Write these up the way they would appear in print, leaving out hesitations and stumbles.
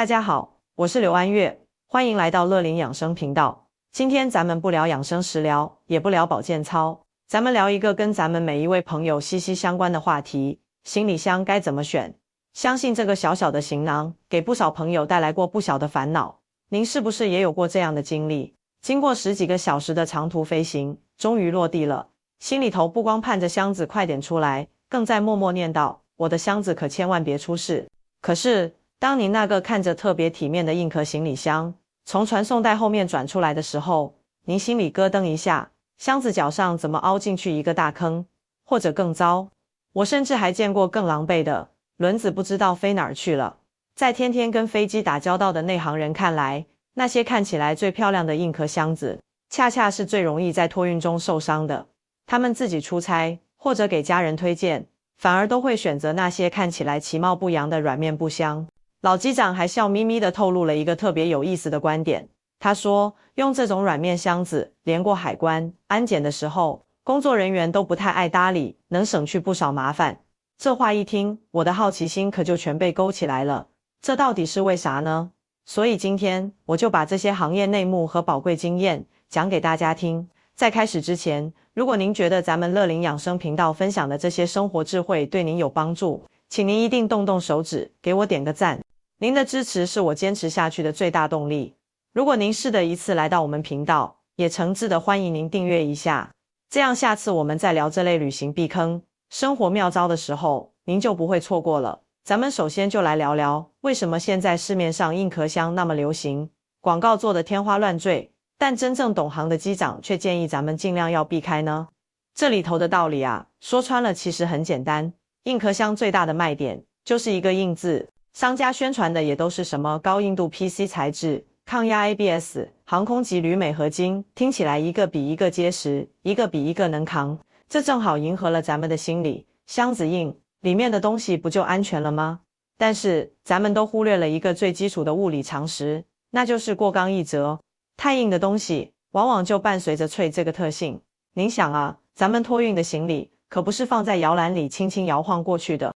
大家好，我是刘安月，欢迎来到乐龄养生频道。今天咱们不聊养生食疗，也不聊保健操，咱们聊一个跟咱们每一位朋友息息相关的话题：行李箱该怎么选？相信这个小小的行囊，给不少朋友带来过不小的烦恼。您是不是也有过这样的经历？经过10几个小时的长途飞行，终于落地了，心里头不光盼着箱子快点出来，更在默默念叨：我的箱子可千万别出事。可是当您那个看着特别体面的硬壳行李箱从传送带后面转出来的时候，您心里咯噔一下，箱子脚上怎么凹进去一个大坑？或者更糟，我甚至还见过更狼狈的，轮子不知道飞哪儿去了。在天天跟飞机打交道的内行人看来，那些看起来最漂亮的硬壳箱子，恰恰是最容易在托运中受伤的。他们自己出差或者给家人推荐，反而都会选择那些看起来其貌不扬的软面布箱。老机长还笑眯眯地透露了一个特别有意思的观点，他说用这种软面箱子连过海关安检的时候，工作人员都不太爱搭理，能省去不少麻烦。这话一听，我的好奇心可就全被勾起来了，这到底是为啥呢？所以今天我就把这些行业内幕和宝贵经验讲给大家听。在开始之前，如果您觉得咱们乐龄养生频道分享的这些生活智慧对您有帮助，请您一定动动手指给我点个赞。您的支持是我坚持下去的最大动力。如果您是第一次来到我们频道，也诚挚的欢迎您订阅一下，这样下次我们在聊这类旅行避坑、生活妙招的时候，您就不会错过了。咱们首先就来聊聊，为什么现在市面上硬壳箱那么流行，广告做得天花乱坠，但真正懂行的机长却建议咱们尽量要避开呢？这里头的道理啊，说穿了其实很简单，硬壳箱最大的卖点就是一个硬字。商家宣传的也都是什么高硬度 PC 材质、抗压 ABS、航空级铝镁合金，听起来一个比一个结实，一个比一个能扛，这正好迎合了咱们的心理。箱子硬，里面的东西不就安全了吗？但是咱们都忽略了一个最基础的物理常识，那就是过刚易折。太硬的东西往往就伴随着脆这个特性。您想啊，咱们托运的行李可不是放在摇篮里轻轻摇晃过去的，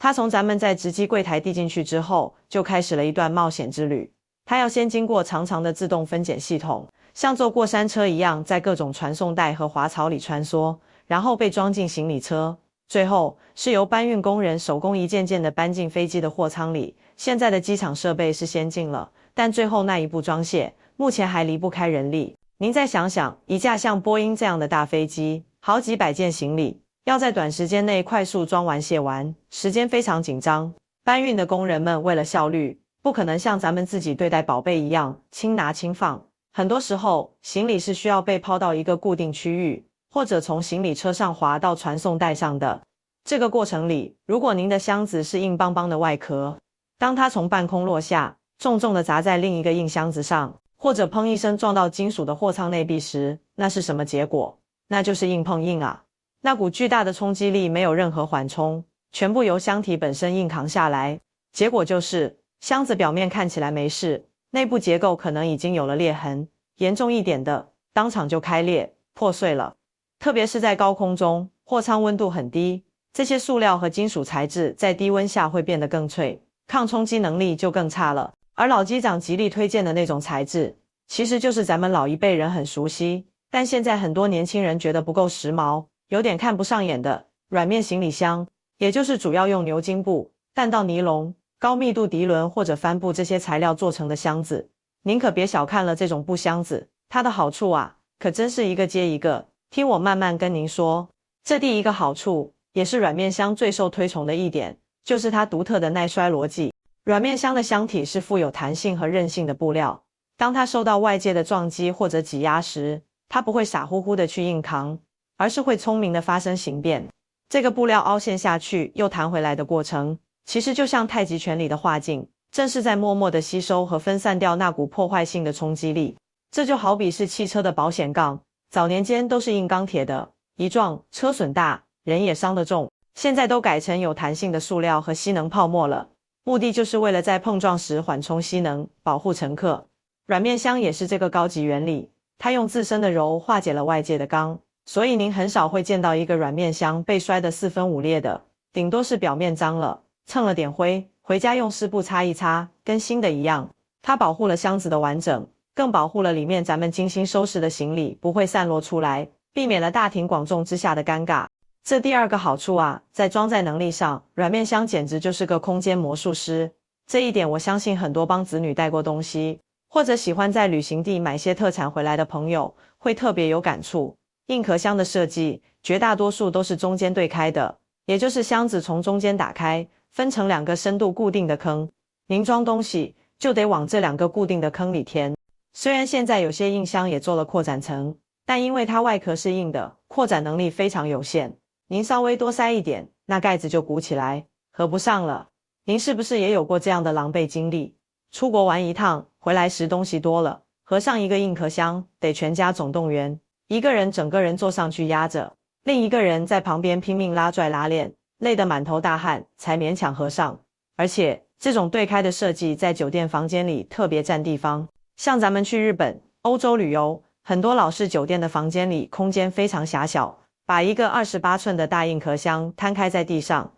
它从咱们在值机柜台递进去之后，就开始了一段冒险之旅。它要先经过长长的自动分拣系统，像坐过山车一样在各种传送带和滑槽里穿梭，然后被装进行李车，最后是由搬运工人手工一件件的搬进飞机的货舱里。现在的机场设备是先进了，但最后那一步装卸，目前还离不开人力。您再想想，一架像波音这样的大飞机，好几百件行李，要在短时间内快速装完卸完，时间非常紧张。搬运的工人们为了效率，不可能像咱们自己对待宝贝一样轻拿轻放，很多时候行李是需要被抛到一个固定区域，或者从行李车上滑到传送带上的。这个过程里，如果您的箱子是硬邦邦的外壳，当它从半空落下，重重地砸在另一个硬箱子上，或者砰一声撞到金属的货舱内壁时，那是什么结果？那就是硬碰硬啊！那股巨大的冲击力没有任何缓冲，全部由箱体本身硬扛下来，结果就是箱子表面看起来没事，内部结构可能已经有了裂痕，严重一点的当场就开裂破碎了。特别是在高空中，货舱温度很低，这些塑料和金属材质在低温下会变得更脆，抗冲击能力就更差了。而老机长极力推荐的那种材质，其实就是咱们老一辈人很熟悉，但现在很多年轻人觉得不够时髦，有点看不上眼的软面行李箱，也就是主要用牛津布、弹道尼龙、高密度涤纶或者帆布这些材料做成的箱子。您可别小看了这种布箱子，它的好处啊，可真是一个接一个。听我慢慢跟您说。这第一个好处，也是软面箱最受推崇的一点，就是它独特的耐摔逻辑。软面箱的箱体是富有弹性和韧性的布料，当它受到外界的撞击或者挤压时，它不会傻乎乎的去硬扛，而是会聪明的发生形变。这个布料凹陷下去又弹回来的过程，其实就像太极拳里的画劲，正是在默默的吸收和分散掉那股破坏性的冲击力。这就好比是汽车的保险杠，早年间都是硬钢铁的，一撞车损大，人也伤得重，现在都改成有弹性的塑料和吸能泡沫了，目的就是为了在碰撞时缓冲吸能，保护乘客。软面箱也是这个高级原理，它用自身的柔化解了外界的刚，所以您很少会见到一个软面箱被摔得四分五裂的，顶多是表面脏了，蹭了点灰，回家用湿布擦一擦，跟新的一样。它保护了箱子的完整，更保护了里面咱们精心收拾的行李不会散落出来，避免了大庭广众之下的尴尬。这第二个好处啊，在装载能力上，软面箱简直就是个空间魔术师。这一点我相信很多帮子女带过东西，或者喜欢在旅行地买些特产回来的朋友，会特别有感触。硬壳箱的设计，绝大多数都是中间对开的，也就是箱子从中间打开，分成2个深度固定的坑，您装东西就得往这2个固定的坑里填。虽然现在有些硬箱也做了扩展层，但因为它外壳是硬的，扩展能力非常有限。您稍微多塞一点，那盖子就鼓起来，合不上了。您是不是也有过这样的狼狈经历？出国玩一趟，回来时东西多了，合上一个硬壳箱，得全家总动员，一个人整个人坐上去压着，另一个人在旁边拼命拉拽拉链，累得满头大汗才勉强合上。而且这种对开的设计在酒店房间里特别占地方，像咱们去日本、欧洲旅游，很多老式酒店的房间里空间非常狭小，把一个28寸的大硬壳箱摊开在地上，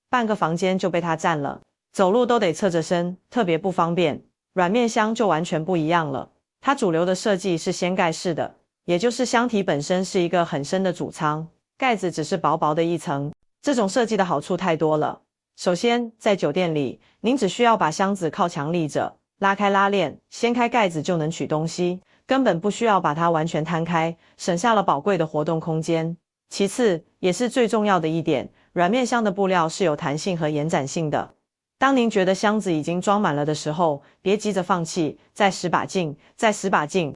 半个房间就被它占了，走路都得侧着身，特别不方便。软面箱就完全不一样了，它主流的设计是掀盖式的，也就是箱体本身是一个很深的主舱，盖子只是薄薄的一层。这种设计的好处太多了。首先，在酒店里，您只需要把箱子靠墙立着，拉开拉链，掀开盖子就能取东西，根本不需要把它完全摊开，省下了宝贵的活动空间。其次，也是最重要的一点，软面箱的布料是有弹性和延展性的。当您觉得箱子已经装满了的时候，别急着放弃，再使把劲，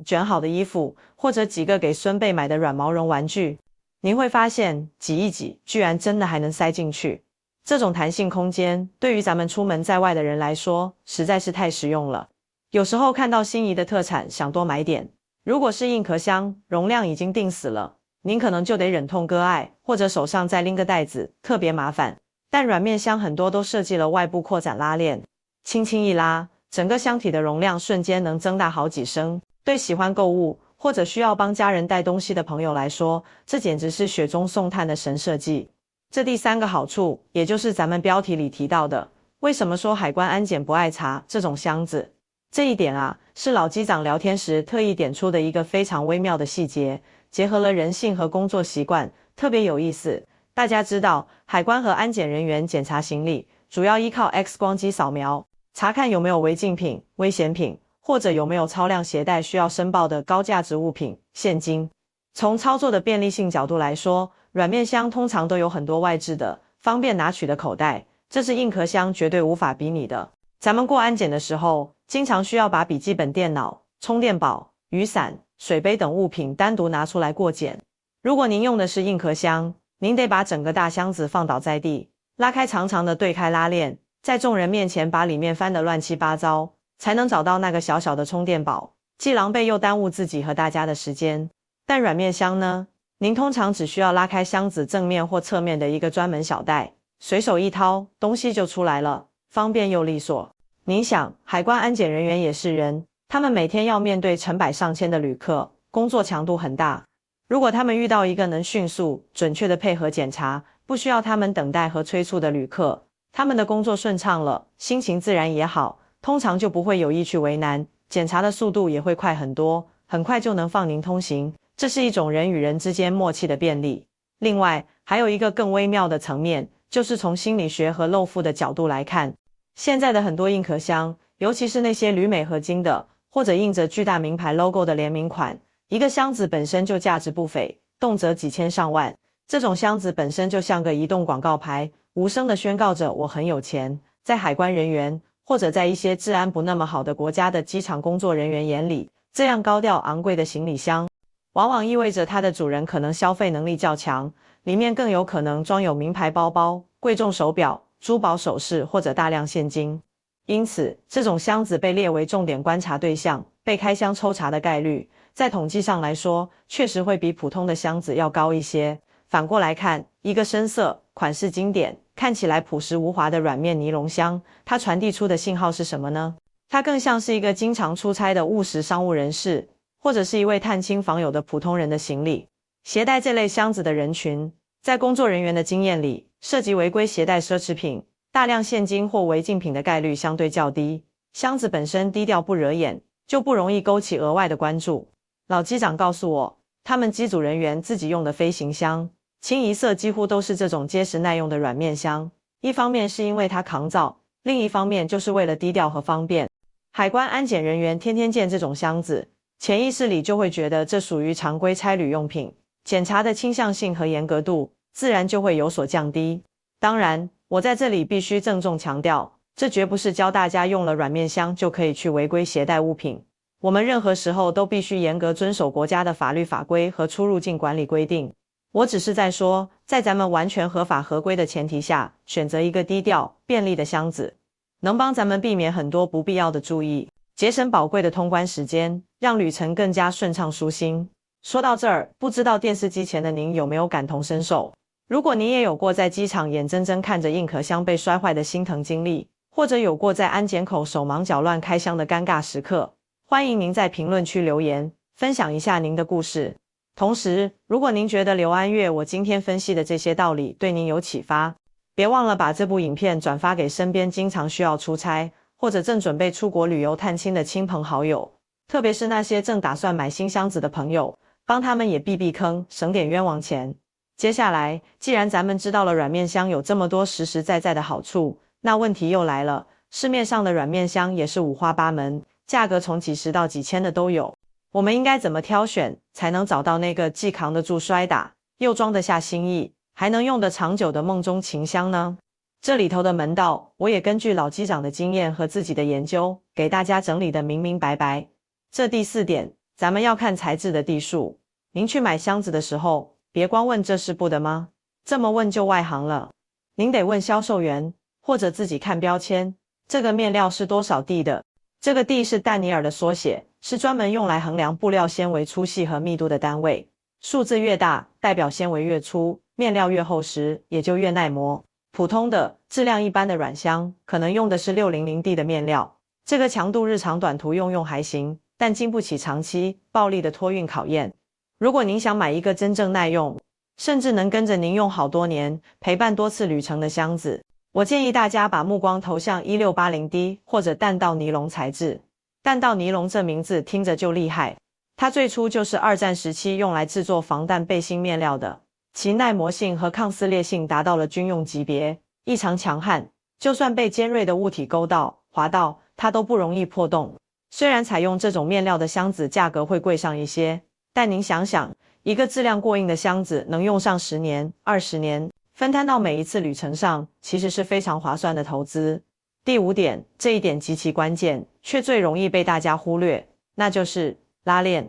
卷好的衣服，或者几个给孙辈买的软毛绒玩具，您会发现挤一挤，居然真的还能塞进去。这种弹性空间，对于咱们出门在外的人来说，实在是太实用了。有时候看到心仪的特产，想多买点，如果是硬壳箱，容量已经定死了，您可能就得忍痛割爱，或者手上再拎个袋子，特别麻烦。但软面箱很多都设计了外部扩展拉链，轻轻一拉，整个箱体的容量瞬间能增大好几升。对喜欢购物或者需要帮家人带东西的朋友来说，这简直是雪中送炭的神设计。这第3个好处，也就是咱们标题里提到的，为什么说海关安检不爱查这种箱子？这一点啊，是老机长聊天时特意点出的一个非常微妙的细节，结合了人性和工作习惯，特别有意思。大家知道，海关和安检人员检查行李，主要依靠 X 光机扫描，查看有没有违禁品、危险品，或者有没有超量携带需要申报的高价值物品、现金。从操作的便利性角度来说，软面箱通常都有很多外置的、方便拿取的口袋，这是硬壳箱绝对无法比拟的。咱们过安检的时候，经常需要把笔记本电脑、充电宝、雨伞、水杯等物品单独拿出来过检。如果您用的是硬壳箱，您得把整个大箱子放倒在地，拉开长长的对开拉链，在众人面前把里面翻得乱七八糟，才能找到那个小小的充电宝，既狼狈又耽误自己和大家的时间。但软面箱呢？您通常只需要拉开箱子正面或侧面的一个专门小袋，随手一掏，东西就出来了，方便又利索。您想，海关安检人员也是人，他们每天要面对成百上千的旅客，工作强度很大。如果他们遇到一个能迅速、准确的配合检查，不需要他们等待和催促的旅客，他们的工作顺畅了，心情自然也好，通常就不会有意去为难，检查的速度也会快很多，很快就能放您通行。这是一种人与人之间默契的便利。另外，还有一个更微妙的层面，就是从心理学和露富的角度来看，现在的很多硬壳箱，尤其是那些铝镁合金的，或者印着巨大名牌 logo 的联名款，一个箱子本身就价值不菲，动辄几千上万。这种箱子本身就像个移动广告牌，无声地宣告着我很有钱。在海关人员，或者在一些治安不那么好的国家的机场工作人员眼里，这样高调昂贵的行李箱，往往意味着它的主人可能消费能力较强，里面更有可能装有名牌包包、贵重手表、珠宝首饰或者大量现金。因此，这种箱子被列为重点观察对象，被开箱抽查的概率，在统计上来说，确实会比普通的箱子要高一些。反过来看，一个深色、款式经典、看起来朴实无华的软面尼龙箱，它传递出的信号是什么呢？它更像是一个经常出差的务实商务人士，或者是一位探亲访友的普通人的行李。携带这类箱子的人群，在工作人员的经验里，涉及违规携带奢侈品，大量现金或违禁品的概率相对较低，箱子本身低调不惹眼，就不容易勾起额外的关注。老机长告诉我，他们机组人员自己用的飞行箱，清一色几乎都是这种结实耐用的软面箱，一方面是因为它抗造，另一方面就是为了低调和方便。海关安检人员天天见这种箱子，潜意识里就会觉得这属于常规差旅用品，检查的倾向性和严格度自然就会有所降低。当然，我在这里必须郑重强调，这绝不是教大家用了软面箱就可以去违规携带物品。我们任何时候都必须严格遵守国家的法律法规和出入境管理规定。我只是在说，在咱们完全合法合规的前提下，选择一个低调、便利的箱子，能帮咱们避免很多不必要的注意，节省宝贵的通关时间，让旅程更加顺畅舒心。说到这儿，不知道电视机前的您有没有感同身受？如果您也有过在机场眼睁睁看着硬壳箱被摔坏的心疼经历，或者有过在安检口手忙脚乱开箱的尴尬时刻，欢迎您在评论区留言，分享一下您的故事。同时，如果您觉得刘安月我今天分析的这些道理对您有启发，别忘了把这部影片转发给身边经常需要出差，或者正准备出国旅游探亲的亲朋好友，特别是那些正打算买新箱子的朋友，帮他们也避避坑，省点冤枉钱。接下来，既然咱们知道了软面箱有这么多实实在在的好处，那问题又来了，市面上的软面箱也是五花八门，价格从几十到几千的都有。我们应该怎么挑选，才能找到那个既扛得住摔打，又装得下心意，还能用得长久的梦中情箱呢？这里头的门道，我也根据老机长的经验和自己的研究，给大家整理得明明白白。这第4点，咱们要看材质的地数。您去买箱子的时候，别光问这是布的吗？这么问就外行了。您得问销售员，或者自己看标签，这个面料是多少 D 的？这个 D 是丹尼尔的缩写，是专门用来衡量布料纤维粗细和密度的单位。数字越大，代表纤维越粗，面料越厚实，也就越耐磨。普通的、质量一般的软箱，可能用的是 600D 的面料，这个强度日常短途用还行，但经不起长期、暴力的托运考验。如果您想买一个真正耐用，甚至能跟着您用好多年，陪伴多次旅程的箱子，我建议大家把目光投向 1680D 或者弹道尼龙材质。弹道尼龙这名字听着就厉害，它最初就是二战时期用来制作防弹背心面料的，其耐磨性和抗撕裂性达到了军用级别，异常强悍，就算被尖锐的物体勾到、划到，它都不容易破洞。虽然采用这种面料的箱子价格会贵上一些，但您想想，一个质量过硬的箱子能用上10年、20年，分摊到每一次旅程上，其实是非常划算的投资。第5点，这一点极其关键，却最容易被大家忽略，那就是拉链。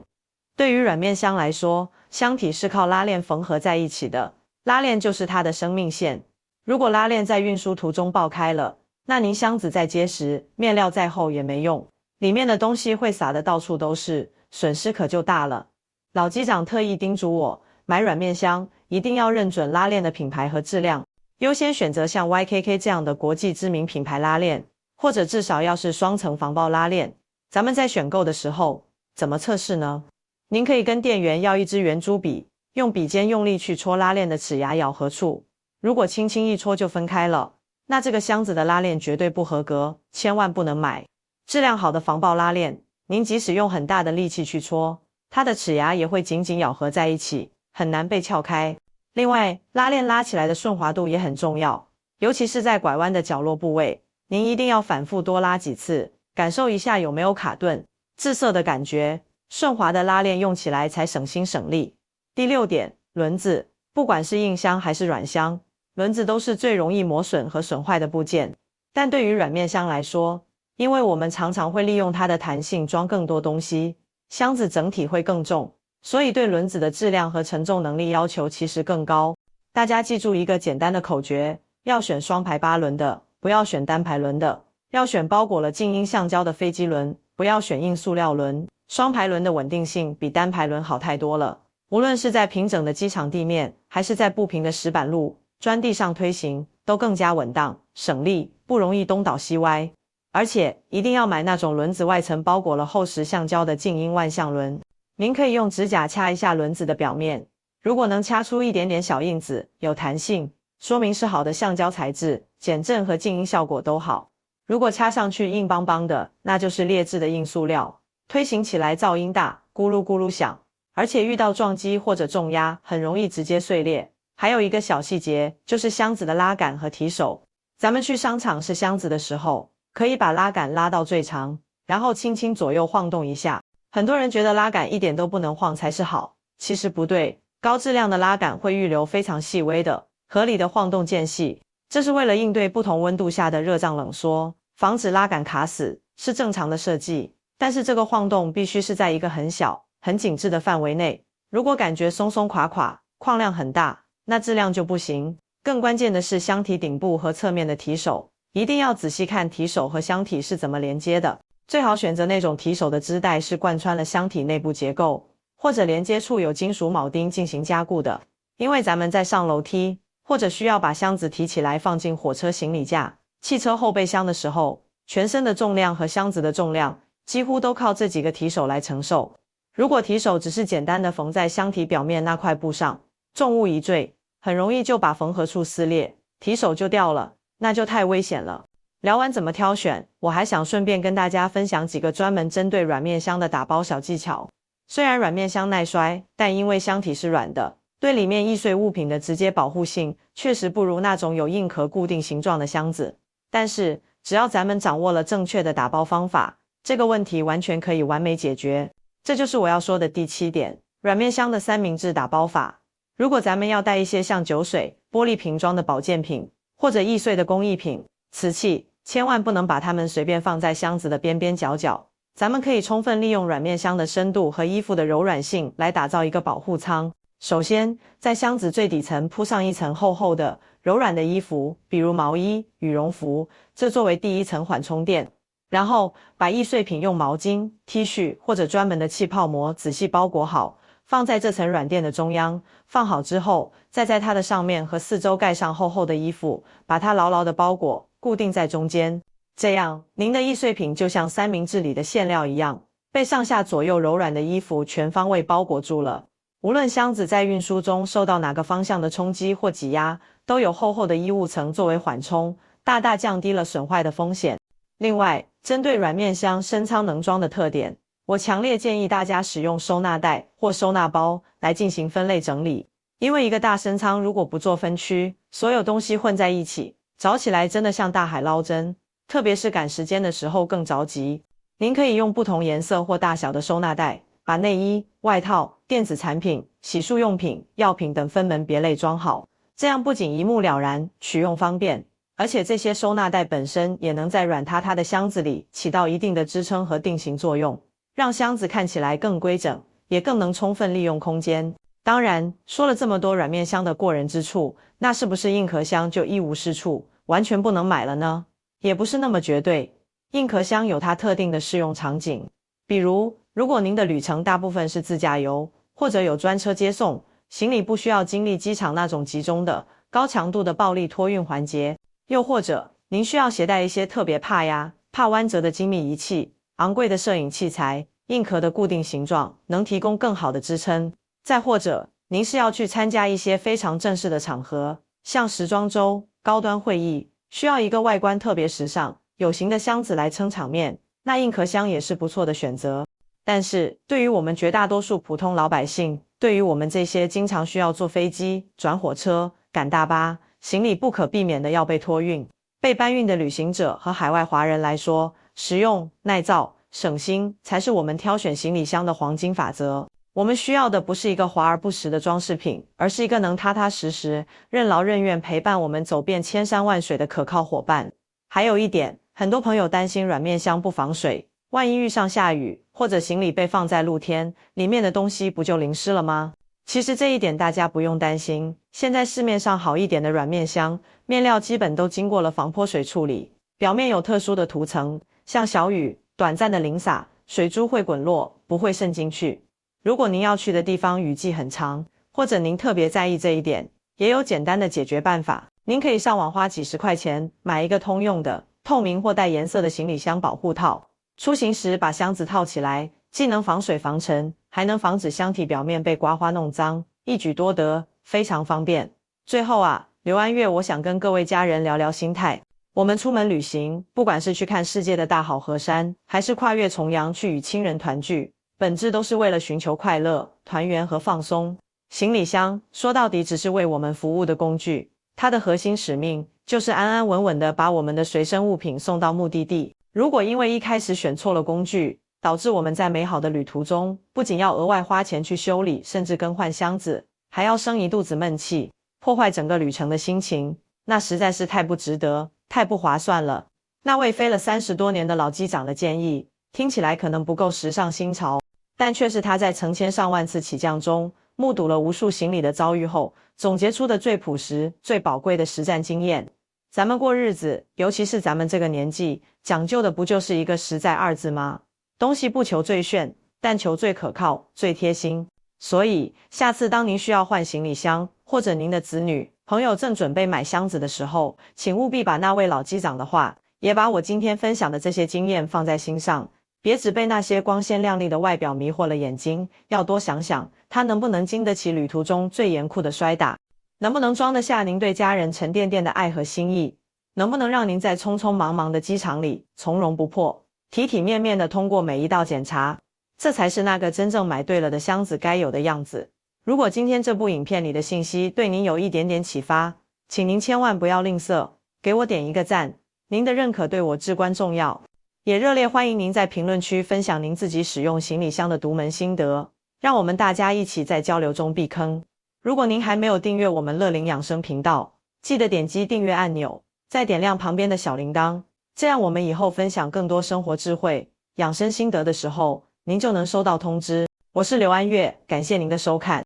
对于软面箱来说，箱体是靠拉链缝合在一起的，拉链就是它的生命线。如果拉链在运输途中爆开了，那您箱子再结实，面料再厚也没用，里面的东西会洒得到处都是，损失可就大了。老机长特意叮嘱我，买软面箱一定要认准拉链的品牌和质量，优先选择像 YKK 这样的国际知名品牌拉链，或者至少要是双层防爆拉链。咱们在选购的时候，怎么测试呢？您可以跟店员要一支圆珠笔，用笔尖用力去戳拉链的齿牙咬合处，如果轻轻一戳就分开了，那这个箱子的拉链绝对不合格，千万不能买。质量好的防爆拉链，您即使用很大的力气去戳，它的齿牙也会紧紧咬合在一起，很难被撬开。另外，拉链拉起来的顺滑度也很重要，尤其是在拐弯的角落部位，您一定要反复多拉几次，感受一下有没有卡顿、滞涩的感觉，顺滑的拉链用起来才省心省力。第6点，轮子。不管是硬箱还是软箱，轮子都是最容易磨损和损坏的部件。但对于软面箱来说，因为我们常常会利用它的弹性装更多东西，箱子整体会更重，所以对轮子的质量和承重能力要求其实更高。大家记住一个简单的口诀，要选双排8轮的，不要选单排轮的，要选包裹了静音橡胶的飞机轮，不要选硬塑料轮。双排轮的稳定性比单排轮好太多了，无论是在平整的机场地面，还是在不平的石板路、砖地上推行，都更加稳当、省力，不容易东倒西歪。而且一定要买那种轮子外层包裹了厚实橡胶的静音万向轮。您可以用指甲掐一下轮子的表面，如果能掐出一点点小印子，有弹性，说明是好的橡胶材质，减震和静音效果都好。如果插上去硬邦邦的，那就是劣质的硬塑料，推行起来噪音大，咕噜咕噜响，而且遇到撞击或者重压，很容易直接碎裂。还有一个小细节，就是箱子的拉杆和提手。咱们去商场试箱子的时候，可以把拉杆拉到最长，然后轻轻左右晃动一下。很多人觉得拉杆一点都不能晃才是好，其实不对，高质量的拉杆会预留非常细微的、合理的晃动间隙，这是为了应对不同温度下的热胀冷缩，防止拉杆卡死，是正常的设计。但是这个晃动必须是在一个很小、很紧致的范围内，如果感觉松松垮垮，晃量很大，那质量就不行。更关键的是箱体顶部和侧面的提手，一定要仔细看提手和箱体是怎么连接的，最好选择那种提手的织带是贯穿了箱体内部结构，或者连接处有金属铆钉进行加固的。因为咱们在上楼梯，或者需要把箱子提起来放进火车行李架、汽车后备箱的时候，全身的重量和箱子的重量几乎都靠这几个提手来承受。如果提手只是简单的缝在箱体表面那块布上，重物一坠，很容易就把缝合处撕裂，提手就掉了，那就太危险了。聊完怎么挑选，我还想顺便跟大家分享几个专门针对软面箱的打包小技巧。虽然软面箱耐摔，但因为箱体是软的，对里面易碎物品的直接保护性确实不如那种有硬壳固定形状的箱子。但是只要咱们掌握了正确的打包方法，这个问题完全可以完美解决。这就是我要说的第7点，软面箱的三明治打包法。如果咱们要带一些像酒水、玻璃瓶装的保健品，或者易碎的工艺品、瓷器，千万不能把它们随便放在箱子的边边角角。咱们可以充分利用软面箱的深度和衣服的柔软性来打造一个保护舱。首先，在箱子最底层铺上一层厚厚的、柔软的衣服，比如毛衣、羽绒服，这作为第一层缓冲垫。然后，把易碎品用毛巾、T 恤或者专门的气泡膜仔细包裹好，放在这层软垫的中央。放好之后，再在它的上面和四周盖上厚厚的衣服，把它牢牢地包裹，固定在中间。这样，您的易碎品就像三明治里的馅料一样，被上下左右柔软的衣服全方位包裹住了。无论箱子在运输中受到哪个方向的冲击或挤压，都有厚厚的衣物层作为缓冲，大大降低了损坏的风险。另外，针对软面箱深仓能装的特点，我强烈建议大家使用收纳袋或收纳包来进行分类整理。因为一个大深仓如果不做分区，所有东西混在一起，找起来真的像大海捞针，特别是赶时间的时候更着急。您可以用不同颜色或大小的收纳袋，把内衣、外套、电子产品、洗漱用品、药品等分门别类装好，这样不仅一目了然，取用方便，而且这些收纳袋本身也能在软塌塌的箱子里起到一定的支撑和定型作用，让箱子看起来更规整，也更能充分利用空间。当然，说了这么多软面箱的过人之处，那是不是硬壳箱就一无是处，完全不能买了呢？也不是那么绝对，硬壳箱有它特定的适用场景。比如，如果您的旅程大部分是自驾游，或者有专车接送，行李不需要经历机场那种集中的、高强度的暴力托运环节，又或者您需要携带一些特别怕压、怕弯折的精密仪器、昂贵的摄影器材，硬壳的固定形状能提供更好的支撑。再或者，您是要去参加一些非常正式的场合，像时装周、高端会议，需要一个外观特别时尚、有型的箱子来撑场面，那硬壳箱也是不错的选择。但是，对于我们绝大多数普通老百姓，对于我们这些经常需要坐飞机、转火车、赶大巴，行李不可避免的要被托运、被搬运的旅行者和海外华人来说，实用、耐造、省心才是我们挑选行李箱的黄金法则。我们需要的不是一个华而不实的装饰品，而是一个能踏踏实实、任劳任怨陪伴我们走遍千山万水的可靠伙伴。还有一点，很多朋友担心软面箱不防水，万一遇上下雨，或者行李被放在露天，里面的东西不就淋湿了吗？其实这一点大家不用担心，现在市面上好一点的软面箱，面料基本都经过了防泼水处理，表面有特殊的涂层，像小雨、短暂的淋洒，水珠会滚落，不会渗进去。如果您要去的地方雨季很长，或者您特别在意这一点，也有简单的解决办法。您可以上网花几十块钱买一个通用的、透明或带颜色的行李箱保护套，出行时把箱子套起来，既能防水防尘，还能防止箱体表面被刮花弄脏，一举多得，非常方便。最后啊，刘安月，我想跟各位家人聊聊心态。我们出门旅行，不管是去看世界的大好河山，还是跨越重洋去与亲人团聚，本质都是为了寻求快乐、团圆和放松。行李箱说到底只是为我们服务的工具，它的核心使命就是安安稳稳地把我们的随身物品送到目的地。如果因为一开始选错了工具，导致我们在美好的旅途中不仅要额外花钱去修理，甚至更换箱子，还要生一肚子闷气，破坏整个旅程的心情，那实在是太不值得，太不划算了。那位飞了30多年的老机长的建议，听起来可能不够时尚新潮，但却是他在成千上万次起降中，目睹了无数行李的遭遇后，总结出的最朴实、最宝贵的实战经验。咱们过日子，尤其是咱们这个年纪，讲究的不就是一个实在2字吗？东西不求最炫，但求最可靠、最贴心。所以，下次当您需要换行李箱，或者您的子女、朋友正准备买箱子的时候，请务必把那位老机长的话，也把我今天分享的这些经验放在心上，别只被那些光鲜亮丽的外表迷惑了眼睛，要多想想，它能不能经得起旅途中最严酷的摔打，能不能装得下您对家人沉甸甸的爱和心意，能不能让您在匆匆忙忙的机场里从容不迫，体体面面地通过每一道检查，这才是那个真正买对了的箱子该有的样子。如果今天这部影片里的信息对您有一点点启发，请您千万不要吝啬，给我点一个赞，您的认可对我至关重要。也热烈欢迎您在评论区分享您自己使用行李箱的独门心得，让我们大家一起在交流中避坑。如果您还没有订阅我们乐龄养生频道，记得点击订阅按钮，再点亮旁边的小铃铛，这样我们以后分享更多生活智慧、养生心得的时候，您就能收到通知。我是刘安月，感谢您的收看。